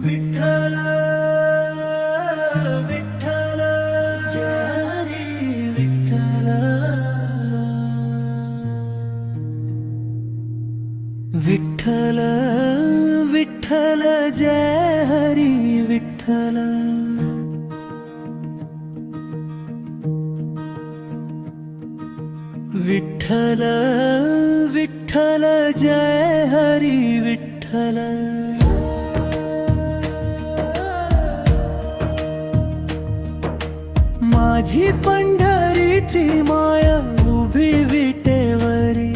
विठ्ठल विठ्ठल जय हरी विठ्ठल विठ्ठल विठ्ठल जय हरी विठ्ठल विठ्ठल विठ्ठल जय हरी विठ्ठल माझी पंढरीची माया उभी विटेवरी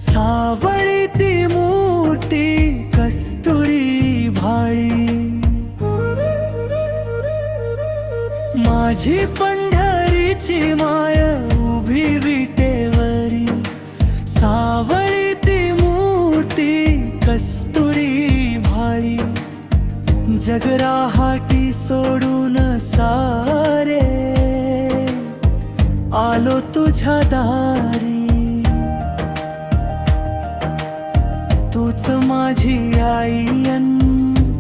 सावळी ती मूर्ती कस्तुरी भाळी माझी पंढरीची माया उभी विटेवरी सावळी ती मूर्ती कस्तुरी भाळी जगराहाटी सोडून सारे आलो तुझ्या दारी तूच माझी आई अन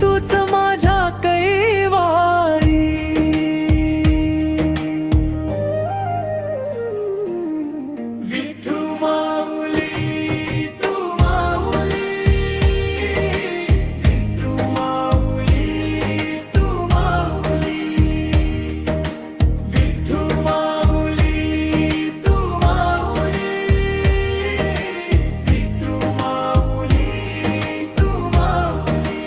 तूच माझ्या कैवारी विठू माऊली तू माऊली विठू माऊली तू माऊली विठू माऊली तू माऊली विठू माऊली तू माऊली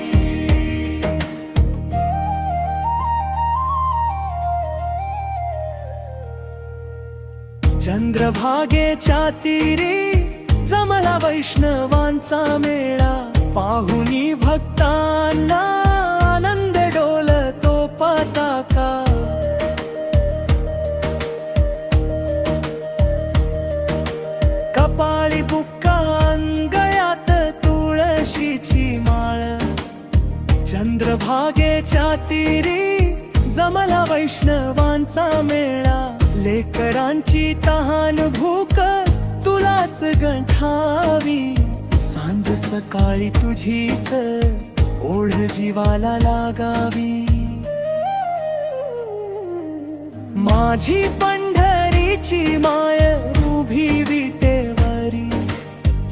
चंद्रभागेच्या तीरी जमला वैष्णवांचा मेळा पाहुनी भक्तांना आनंद डोलतो पताका कपाळी बुक्का गळ्यात तुळशीची माळ चंद्रभागेच्या तीरी जमला वैष्णवांचा मेळा लेकरांची तहान भूक तुलाच गंठावी सांज सकाळी तुझीच ओढ जीवाला लागावी माझी पंढरीची माय उभी विटेवरी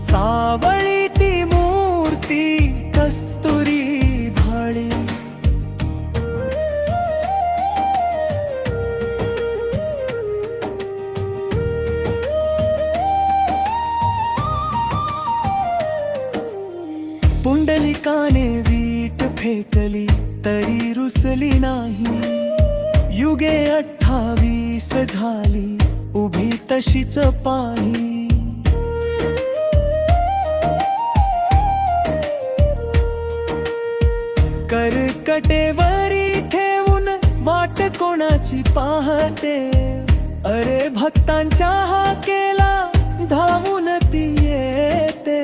सावळी ती मूर्ती कस्तुरी भाळी पुंडलिकाने वीट फेकली तरी रुसली नाही युगे 28 झाली उभी तशीच पाही करकटेवरी ठेवून वाट कोणाची पाहते अरे भक्तांच्या हाकेला धावून ती येते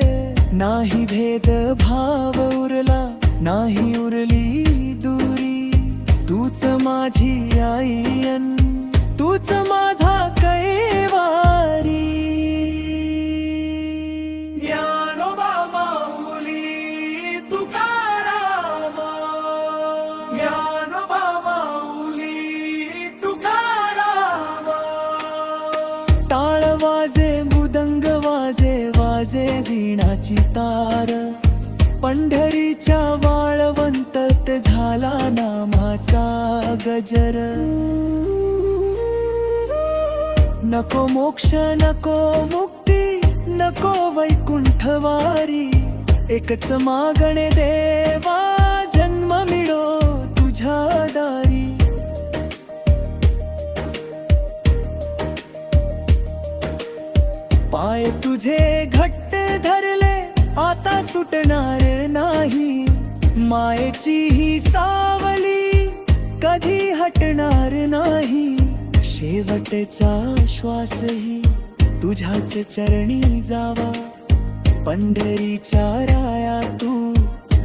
नाही भेद भाव उरला नाही उरली दुरी तूच माझी आई अन तूच माझा कैवारी ज्ञानोबा माऊली तुकाराम ज्ञानोबा माऊली तुकाराम टाळ वाजे मृदंग वाजे वाजे वीणाची तार पंढरीच्या वाळवंतत झाला नामाचा गजर नको मोक्ष नको मुक्ती नको वैकुंठवारी एकच मागणे देवा जन्म मिळो तुझ्या दारी पाय तुझे घट्ट धरले आता सुटणार नाही मायेची ही सावली कधी हटणार नाही शेवटचा श्वासही तुझ्याच चरणी जावा पंढरीच्या राया तू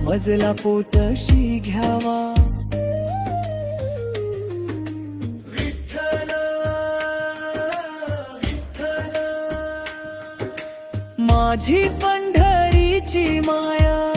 मजला पोटशी घ्यावा माझी पंढरीची माया.